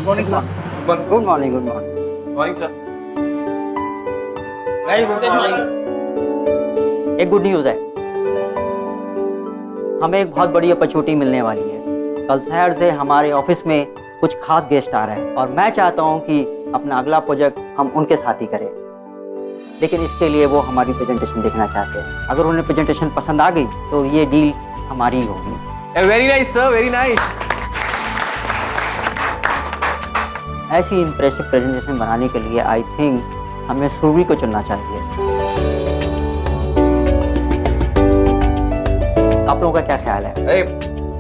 Morning sir. Good morning, good morning. Morning sir. Very good morning. एक good news है, हमें एक बहुत बड़ी अपॉर्चुनिटी मिलने वाली है। कल शहर से हमारे ऑफिस में कुछ खास गेस्ट आ रहे हैं और मैं चाहता हूं कि अपना अगला प्रोजेक्ट हम उनके साथ ही करें, लेकिन इसके लिए वो हमारी प्रेजेंटेशन देखना चाहते हैं। अगर उन्हें प्रेजेंटेशन पसंद आ गई तो ये डील हमारी ही होगी। Very nice sir, very nice. ऐसी इंप्रेसिव प्रेजेंटेशन बनाने के लिए आई थिंक हमें सुरभि को चुनना चाहिए। आप लोगों का क्या ख्याल है? अरे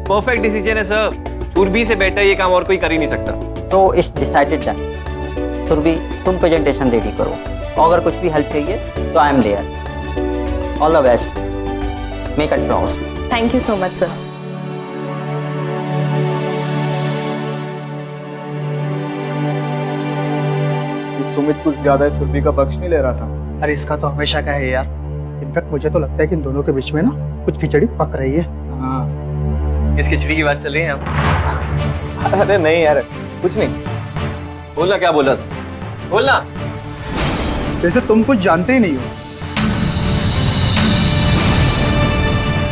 परफेक्ट डिसीजन है सर, सुरभि से बेटर ये काम और कोई कर ही नहीं सकता। तो इट्स डिसाइडेड दैट। सुरभि, तुम प्रेजेंटेशन रेडी करो और अगर कुछ भी हेल्प चाहिए तो I am there. All the best, make it pros. Thank you so much sir. Sumit कुछ ज्यादा ही सुरभि का पक्ष नहीं ले रहा था। अरे इसका तो हमेशा का है यार। इनफैक्ट मुझे तो लगता है कि इन दोनों के बीच में ना कुछ खिचड़ी पक रही है। हाँ। इस खिचड़ी की बात चल रही है आप? अरे नहीं यार, कुछ नहीं। बोलना, क्या बोला? बोलना। जैसे तुम कुछ जानते ही नहीं हो।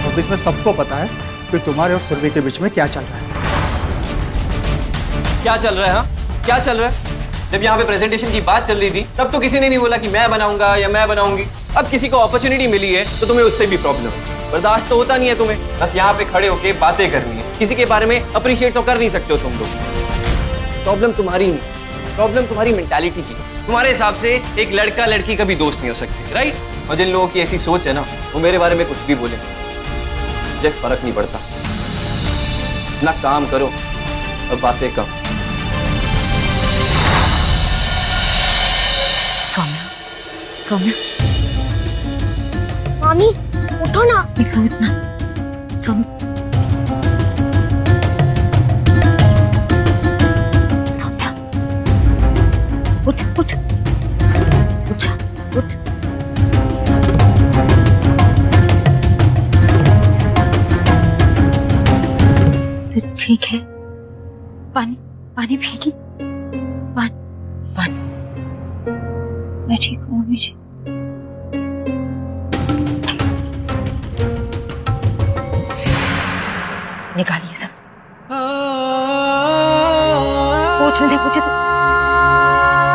ऑफिस में सबको पता है कि तुम्हारे और सुरभि के बीच में क्या चल रहा है। क्या चल रहा है? हाँ, क्या चल रहा है? जब यहाँ पे प्रेजेंटेशन की बात चल रही थी तब तो किसी ने नहीं बोला कि मैं बनाऊंगा या मैं बनाऊंगी। अब किसी को अपॉर्चुनिटी मिली है तो तुम्हें उससे भी प्रॉब्लम। बर्दाश्त तो होता नहीं है तुम्हें, बस यहाँ पे खड़े होके बातें करनी है। किसी के बारे में अप्रिशिएट तो कर नहीं सकते हो तुम लोग। प्रॉब्लम तुम्हारी नहीं, प्रॉब्लम तुम्हारी मेंटालिटी की। तुम्हारे हिसाब से एक लड़का लड़की का भी दोस्त नहीं हो सकती, राइट? और जिन लोगों की ऐसी सोच है ना, वो मेरे बारे में कुछ भी बोले, मुझे फर्क नहीं पड़ता। ना काम करो और बातें कम। सौम्या, मामी उठो ना। उठना सौम्या। सौम्या, उठ उठ उठ उठ। तो ठीक है, पानी पानी पिएगी? पानी पानी। मैं ठीक हूँ मम्मी जी। निकालिए सब। पूछने दे मुझे तो।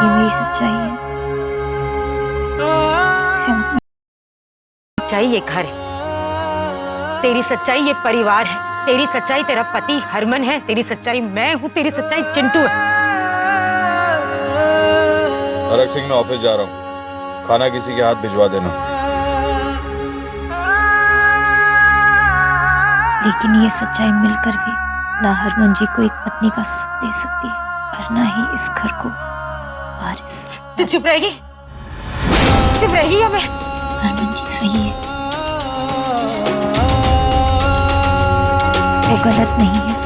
ये मेरी सच्चाई है। सच्चाई ये घर है, तेरी सच्चाई ये परिवार है, तेरी सच्चाई तेरा पति हरमन है, तेरी सच्चाई मैं हूँ, तेरी सच्चाई चिंटू है। अरग सिंह, मैं ऑफिस जा रहा हूँ, खाना किसी के हाथ भिजवा देना। लेकिन ये सच्चाई मिलकर भी ना हरमन जी को एक पत्नी का सुख दे सकती है और ना ही इस घर को वारिस। तू चुप रहेगी? चुप रहेगी या मैं? हरमन जी सही है, वो गलत नहीं है।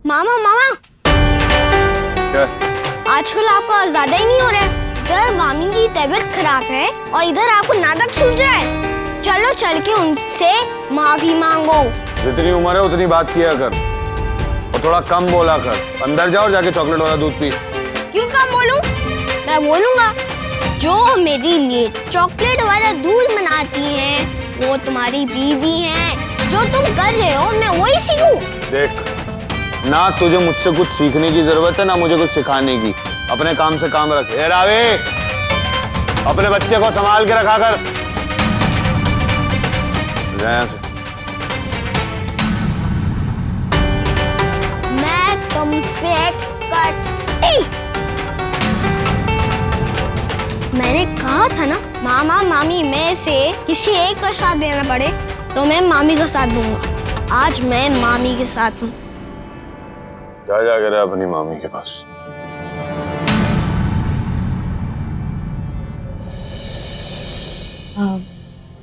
मामा मामा, क्या? आजकल आपका ज्यादा ही नहीं हो रहा है। इधर मामी की तबीयत खराब है और इधर आपको नाटक सूझ रहा है। चलो चल के उनसे माफी मांगो। जितनी उम्र है उतनी बात किया कर और थोड़ा कम बोला कर। अंदर जाओ और जाके चॉकलेट वाला दूध पी। क्यों कम बोलूं? मैं बोलूंगा। जो मेरे लिए चॉकलेट वाला दूध बनाती है वो तुम्हारी बीवी है। जो तुम कर रहे हो मैं वही सीखूं। देख, ना तुझे मुझसे कुछ सीखने की जरूरत है ना मुझे कुछ सिखाने की। अपने काम से काम रख। ए रावे, अपने बच्चे को संभाल के रखा कर। यहाँ से। मैं तुमसे मैंने कहा था ना, मामा मामी में से किसी एक का साथ देना पड़े तो मैं मामी का साथ दूंगा। आज मैं मामी के साथ हूँ। जा जाकर अपनी मामी के पास।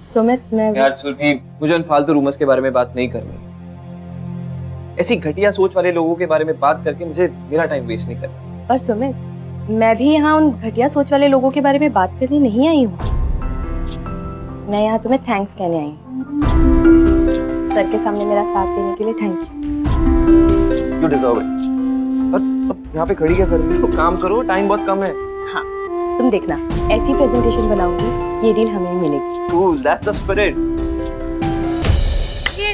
सुमित, मैं यार सुरभि, मुझे उन फालतू रूमर्स के बारे में बात नहीं करनी। ऐसी घटिया सोच वाले लोगों के बारे में बात करके मुझे मेरा टाइम वेस्ट नहीं करना। और सुमित, मैं भी यहाँ उन घटिया सोच वाले लोगों के बारे में बात करने नहीं आई हूँ। मैं यहाँ तुम्हें थैंक्स कहने आई हूँ। सर के सामने मेरा साथ देने के लिए thank you. You deserve it. और अब यहाँ पे खड़ी क्या कर रही हो? काम करो, टाइम बहुत कम है। हाँ, तुम देखना, ऐसी प्रेजेंटेशन बनाऊंगी, ये डील हमें मिलेगी। Cool, that's the spirit. ये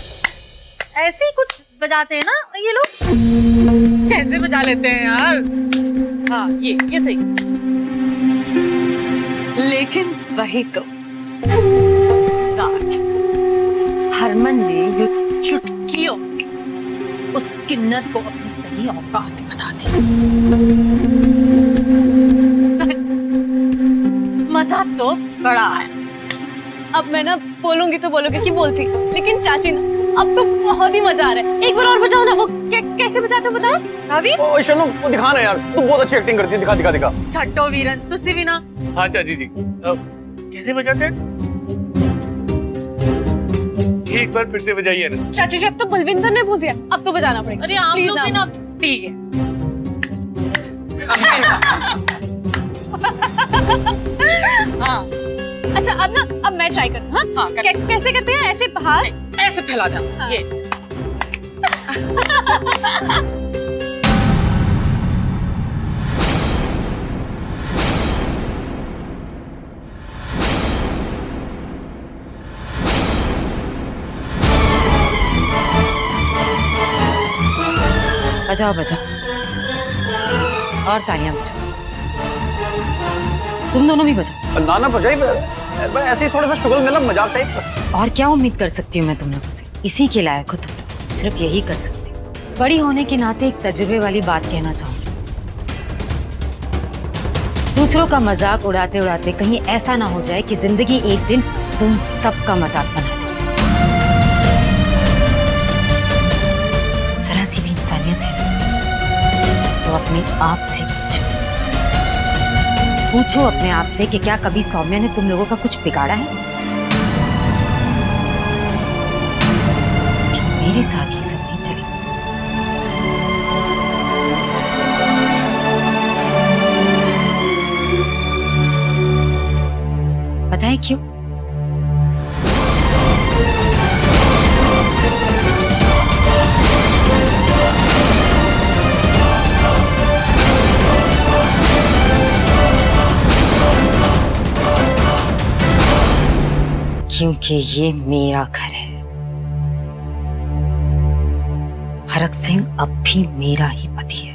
ऐसे ही कुछ बजाते हैं ना ये लोग? कैसे बजा लेते हैं यार? हाँ, ये सही। लेकिन वही तो मजाक। हरमन ने ये चुटकियों उस किन्नर को अपनी सही औकात बता दी। मजा तो बड़ा है। अब मैं ना बोलूंगी तो बोलोगे कि बोलती, लेकिन चाची ना अब तो बहुत ही मजा आ रहा है। एक बार और बजाओ ना। वो कैसे बजाते हो बताओ? रवि, ओ शनु, वो दिखा ना यार, तू बहुत अच्छी एक्टिंग करती है, दिखा दिखा दिखा। छट्टो वीरन, तुसी भी ना। हाँ चाची जी, कैसे बजाते हैं? एक बार फिर से बजाइए ना। चाची जी अब तो बलविंदर ने बोल दिया, अब तो बजाना पड़ेगा। अरे आप प्लीज लोग भी ना। ठीक है। हाँ, अच्छा अब मैं ट्राई करती हूँ। हाँ, कैसे करते हैं? ऐसे बाहर ऐसे फैला दो। हाँ। ये बजाओ बजाओ और तालियां बजाओ। तुम दोनों भी बजाओ। ना ना बजाई, ऐसे ही थोड़ा सा शुगल मिला, मजाक टाइप। और क्या उम्मीद कर सकती हूँ मैं तुम लोगों से? इसी के लायक हो तुम लोग, सिर्फ यही कर सकती हो। बड़ी होने के नाते एक तजुर्बे वाली बात कहना चाहूंगी। दूसरों का मजाक उड़ाते उड़ाते कहीं ऐसा ना हो जाए कि जिंदगी एक दिन तुम सबका मजाक बना दे। जरा सी भी इंसानियत है तो अपने आप से पूछो अपने आप से कि क्या कभी सौम्या ने तुम लोगों का कुछ बिगाड़ा है? लेकिन मेरे साथ ये सब नहीं चलेगा। पता है क्यों? क्योंकि ये मेरा घर है। हरक सिंह अब भी मेरा ही पति है।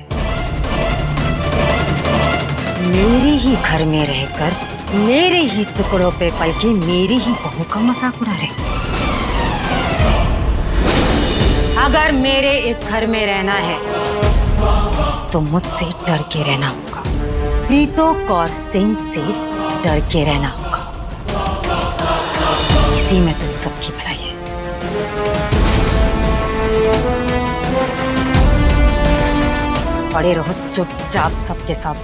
मेरे ही घर में रहकर मेरे ही टुकड़ों पे पल के मेरी ही बहू का मजाक उड़ा रहे। अगर मेरे इस घर में रहना है तो मुझसे डर के रहना होगा, प्रीतो कौर सिंह से डर के रहना होगा। इसी में तुम सबकी भलाई है। पड़े रहो चुपचाप सबके सब।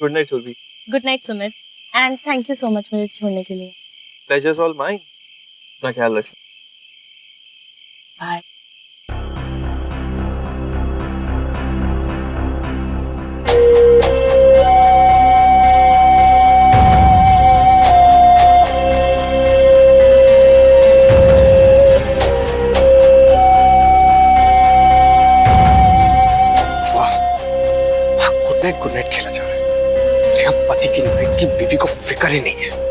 Good night Surabhi. Good night Sumit, and thank you so much मुझे छोड़ने के लिए। Pleasure's all mine. अपना ख्याल रख। बाय। गुड नाइट खेला जा रहा है। यहाँ पति की नाइट की बीवी को फिक्र ही नहीं है।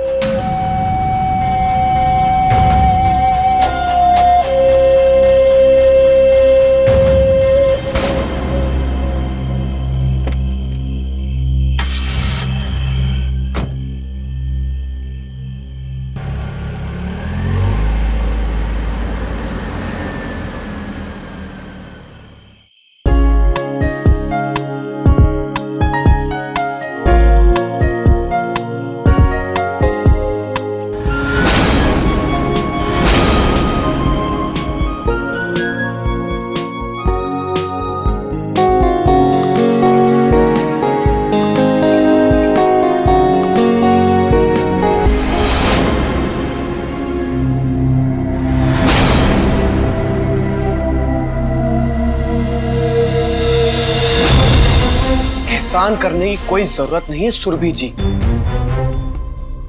एहसान करने की कोई जरूरत नहीं है सुरभि जी।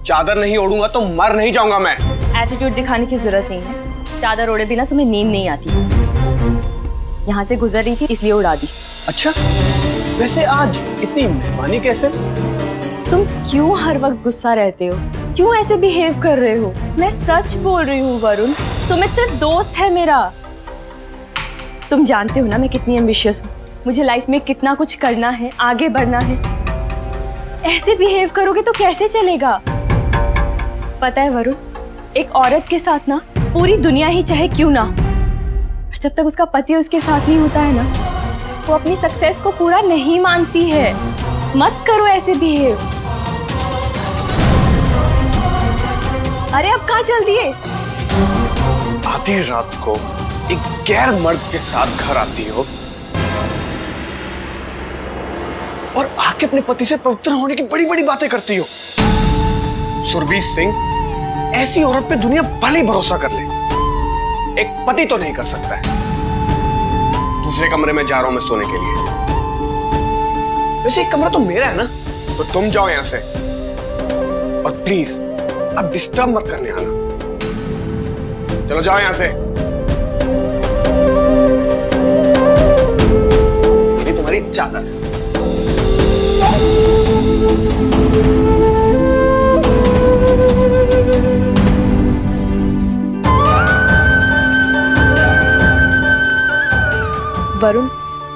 चादर नहीं ओढ़ूंगा तो मर नहीं जाऊंगा मैं। एटीट्यूड दिखाने की जरूरत नहीं है। चादर ओढ़े बिना तुम्हें नींद नहीं आती। यहाँ से गुजर रही थी इसलिए उड़ा दी। अच्छा, वैसे आज इतनी मेहरबानी कैसे? तुम क्यों हर वक्त गुस्सा रहते हो? क्यों ऐसे बिहेव कर रहे हो? मैं सच बोल रही हूँ वरुण, सुमित सिर्फ दोस्त है मेरा। तुम जानते हो ना मैं कितनी एम्बिशियस हूँ, मुझे लाइफ में कितना कुछ करना है, आगे बढ़ना है। ऐसे बिहेव करोगे तो कैसे चलेगा? पता है वरुण, एक औरत के साथ ना पूरी दुनिया ही चाहे क्यों ना, जब तक उसका पति उसके साथ नहीं होता है ना, वो अपनी सक्सेस को पूरा नहीं मानती है। मत करो ऐसे बिहेव। अरे अब कहाँ चल दिए? आधी रात को एक गैर मर्द के साथ घर आती हो और आके अपने पति से पवित्र होने की बड़ी बड़ी बातें करती हो। सुरभि सिंह, ऐसी औरत पे दुनिया भले ही भरोसा कर ले, एक पति तो नहीं कर सकता है। दूसरे कमरे में जा रहा हूं मैं सोने के लिए। वैसे एक कमरा तो मेरा है ना, तो तुम जाओ यहां से और प्लीज अब डिस्टर्ब मत करने आना। चलो जाओ यहां से। ये तुम्हारी चादर है। वरुण,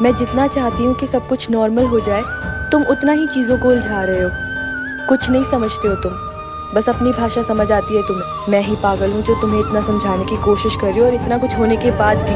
मैं जितना चाहती हूँ कि सब कुछ नॉर्मल हो जाए, तुम उतना ही चीजों को उलझा रहे हो। कुछ नहीं समझते हो तुम, बस अपनी भाषा समझ आती है तुम्हें। मैं ही पागल हूँ जो तुम्हें इतना समझाने की कोशिश कर रही हूँ और इतना कुछ होने के बाद भी